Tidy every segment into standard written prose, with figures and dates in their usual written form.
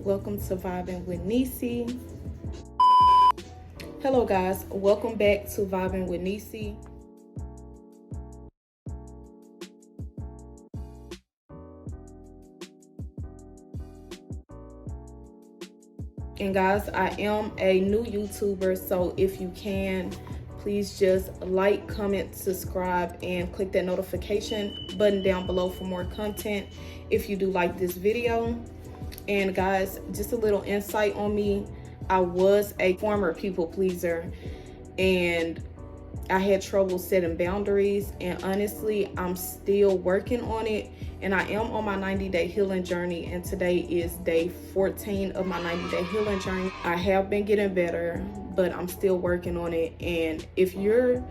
welcome to Vibing with Nisi. Hello guys, welcome back to Vibing with Nisi. And guys, I am a new YouTuber, so if you can, please just like, comment, subscribe, and click that notification button down below for more content if you do like this video. And guys, just a little insight on me. I was a former people pleaser and I had trouble setting boundaries, and honestly, I'm still working on it. And I am on my 90-day healing journey, and today is day 14 of my 90-day healing journey. I have been getting better, but I'm still working on it. And if you're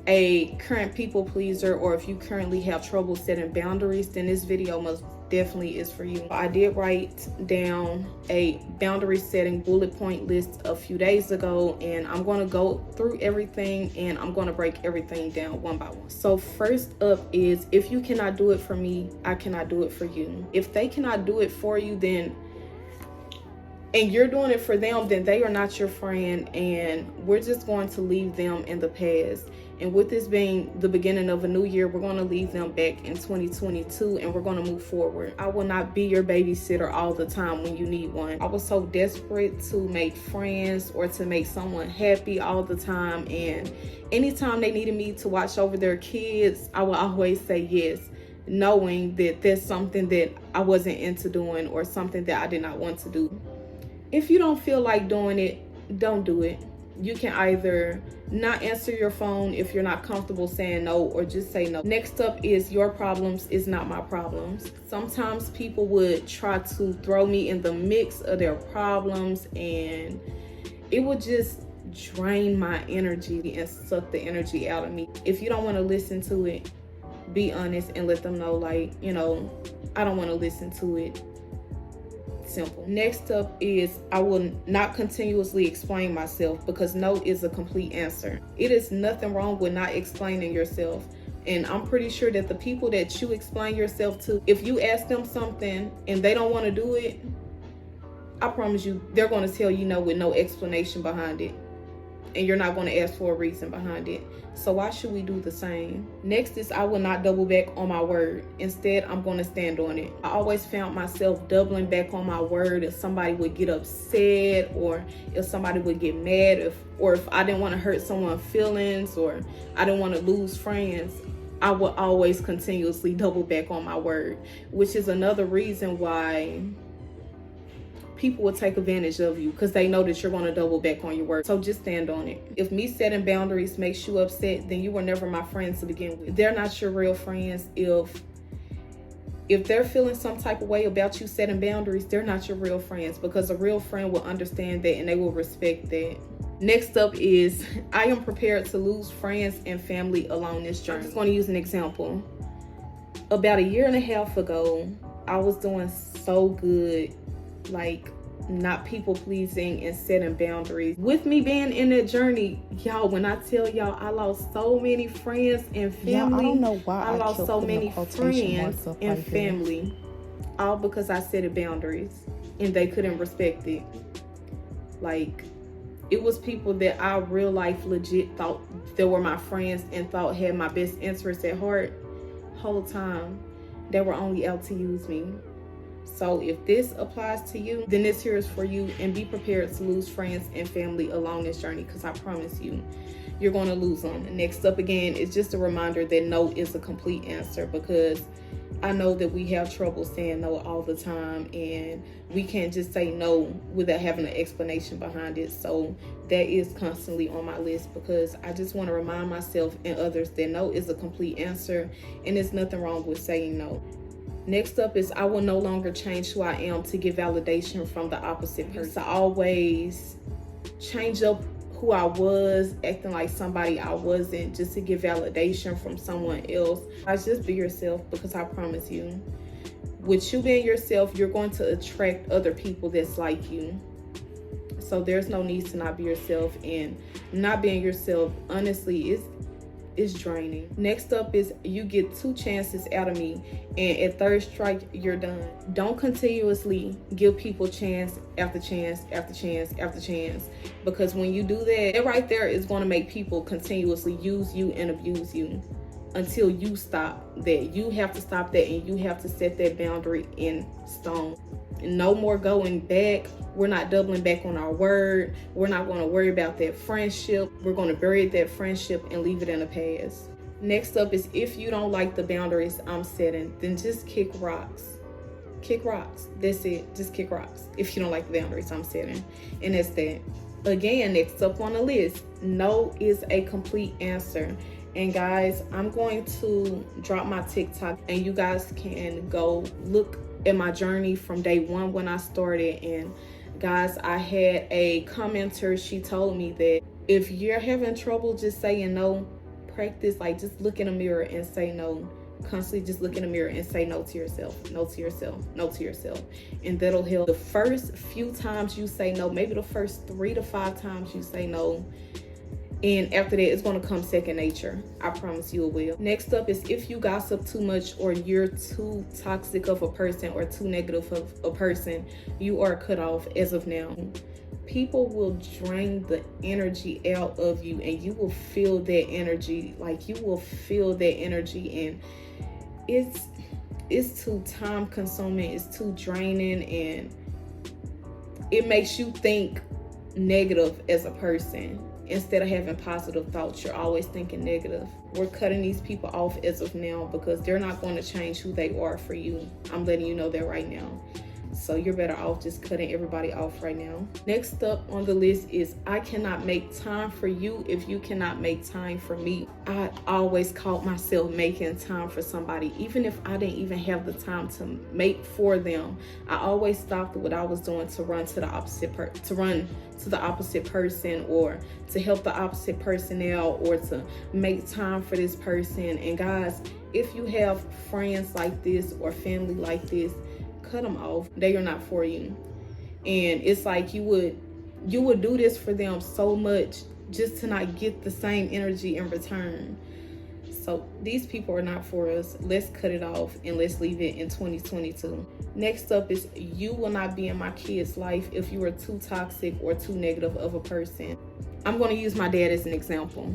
a current people pleaser, or if you currently have trouble setting boundaries, then this video most definitely is for you. I did write down a boundary setting bullet point list a few days ago, and I'm going to go through everything and I'm going to break everything down one by one. So first up is, if you cannot do it for me, I cannot do it for you. If they cannot do it for you, then and you're doing it for them, then they are not your friend, and we're just going to leave them in the past. And with this being the beginning of a new year, we're going to leave them back in 2022 and we're going to move forward. I will not be your babysitter all the time when you need one. I was so desperate to make friends or to make someone happy all the time, and anytime they needed me to watch over their kids, I would always say yes, knowing that there's something that I wasn't into doing or something that I did not want to do. If you don't feel like doing it, don't do it. You can either not answer your phone if you're not comfortable saying no, or just say no. Next up is, your problems is not my problems. Sometimes people would try to throw me in the mix of their problems, and it would just drain my energy and suck the energy out of me. If you don't want to listen to it, be honest and let them know, like, I don't want to listen to it. Simple. Next up is, I will not continuously explain myself, because no is a complete answer. It is nothing wrong with not explaining yourself. And I'm pretty sure that the people that you explain yourself to, if you ask them something and they don't want to do it, I promise you they're going to tell you no with no explanation behind it. And you're not going to ask for a reason behind it. So why should we do the same? Next is, I will not double back on my word. Instead, I'm going to stand on it. I always found myself doubling back on my word if somebody would get upset, or if somebody would get mad, or if I didn't want to hurt someone's feelings, or I didn't want to lose friends. I would always continuously double back on my word, which is another reason why people will take advantage of you, because they know that you're going to double back on your word. So just stand on it. If me setting boundaries makes you upset, then you were never my friends to begin with. They're not your real friends. If they're feeling some type of way about you setting boundaries, they're not your real friends, because a real friend will understand that and they will respect that. Next up is, I am prepared to lose friends and family along this journey. I'm just going to use an example. About a year and a half ago, I was doing so good, like not people pleasing and setting boundaries. With me being in that journey, y'all, when I tell y'all, I lost so many friends and family. Yeah, I don't know why I lost so many friends and family, all because I set boundaries and they couldn't respect it. Like, it was people that I real life legit thought they were my friends and thought had my best interests at heart. Whole time they were only out to use me. So if this applies to you, then this here is for you, and be prepared to lose friends and family along this journey, because I promise you, you're going to lose them. Next up again is just a reminder that no is a complete answer, because I know that we have trouble saying no all the time, and we can't just say no without having an explanation behind it. So that is constantly on my list, because I just want to remind myself and others that no is a complete answer, and there's nothing wrong with saying no. Next up is, I will no longer change who I am to get validation from the opposite person. I always change up who I was, acting like somebody I wasn't, just to get validation from someone else. I just be yourself, because I promise you, with you being yourself, you're going to attract other people that's like you. So there's no need to not be yourself, and not being yourself, honestly, It's draining. Next up is you get 2 chances out of me, and at third strike, you're done. Don't continuously give people chance after chance after chance after chance, because when you do that, that right there is going to make people continuously use you and abuse you until you stop that. You have to stop that, and you have to set that boundary in stone. No more going back. We're not doubling back on our word. We're not going to worry about that friendship. We're going to bury that friendship and leave it in the past. Next up is, if you don't like the boundaries I'm setting, then just kick rocks. Kick rocks. That's it. Just kick rocks if you don't like the boundaries I'm setting. And that's that. Again, next up on the list, no is a complete answer. And guys, I'm going to drop my TikTok, and you guys can go look at my journey from day one when I started. And guys, I had a commenter. She told me that if you're having trouble just saying no, practice like just look in the mirror and say no. Constantly just look in the mirror and say no to yourself, no to yourself, no to yourself. And that'll help. The first few times you say no, maybe the first 3 to 5 times you say no, and after that, it's going to come second nature. I promise you it will. Next up is, if you gossip too much, or you're too toxic of a person, or too negative of a person, you are cut off as of now. People will drain the energy out of you, and you will feel that energy. Like, you will feel that energy, and it's too time consuming. It's too draining, and it makes you think negative as a person. Instead of having positive thoughts, you're always thinking negative. We're cutting these people off as of now, because they're not going to change who they are for you. I'm letting you know that right now. So you're better off just cutting everybody off right now. Next up on the list is, I cannot make time for you if you cannot make time for me. I always caught myself making time for somebody, even if I didn't even have the time to make for them. I always stopped what I was doing to run to the opposite person, or to help the opposite person out, or to make time for this person. And guys, if you have friends like this or family like this, cut them off. They are not for you. And it's like you would do this for them so much just to not get the same energy in return. So these people are not for us. Let's cut it off, and let's leave it in 2022. Next up is, you will not be in my kid's life if you are too toxic or too negative of a person. I'm going to use my dad as an example.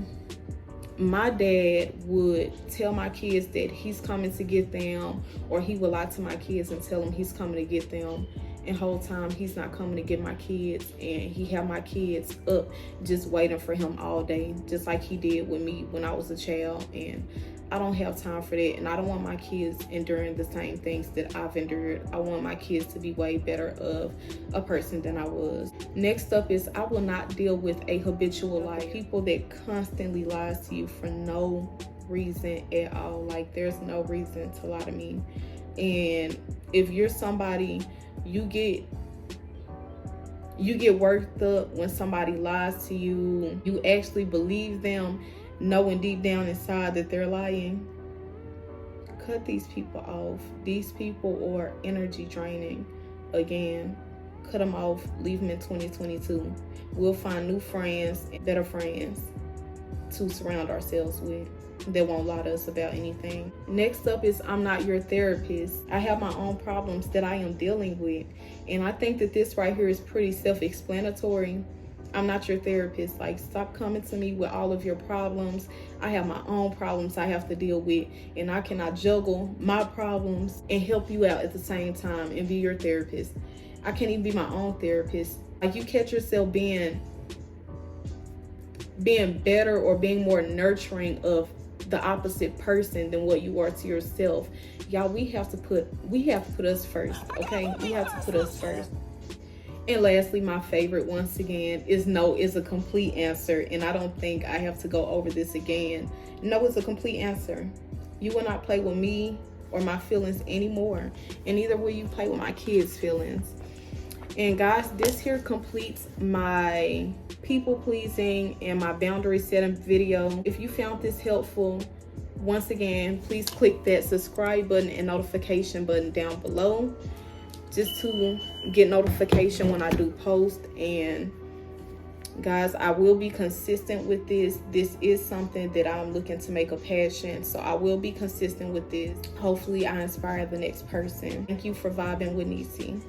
My dad would tell my kids that he's coming to get them, or he would lie to my kids and tell them he's coming to get them, and whole time he's not coming to get my kids, and he had my kids up just waiting for him all day, just like he did with me when I was a child. And I don't have time for that, and I don't want my kids enduring the same things that I've endured. I want my kids to be way better of a person than I was. Next up is, I will not deal with a habitual lie. People that constantly lies to you for no reason at all. Like, there's no reason to lie to me. And if you're somebody, you get worked up when somebody lies to you. You actually believe them, knowing deep down inside that they're lying. Cut these people off. These people are energy draining. Again, cut them off. Leave them in 2022. We'll find new friends, better friends to surround ourselves with that won't lie to us about anything. Next up is, I'm not your therapist. I have my own problems that I am dealing with. And I think that this right here is pretty self-explanatory. I'm not your therapist. Like, stop coming to me with all of your problems. I have my own problems I have to deal with, and I cannot juggle my problems and help you out at the same time and be your therapist. I can't even be my own therapist. Like, you catch yourself being better or being more nurturing of the opposite person than what you are to yourself. Y'all, we have to put us first, okay? We have to put us first. And lastly, my favorite, once again, is no is a complete answer. And I don't think I have to go over this again. No is a complete answer. You will not play with me or my feelings anymore. And neither will you play with my kids' feelings. And guys, this here completes my people pleasing and my boundary setting video. If you found this helpful, once again, please click that subscribe button and notification button down below, just to get notification when I do post. And Guys, I will be consistent with this. This is something that I'm looking to make a passion, so I will be consistent with this. Hopefully I inspire the next person. Thank you for vibing with Nisi.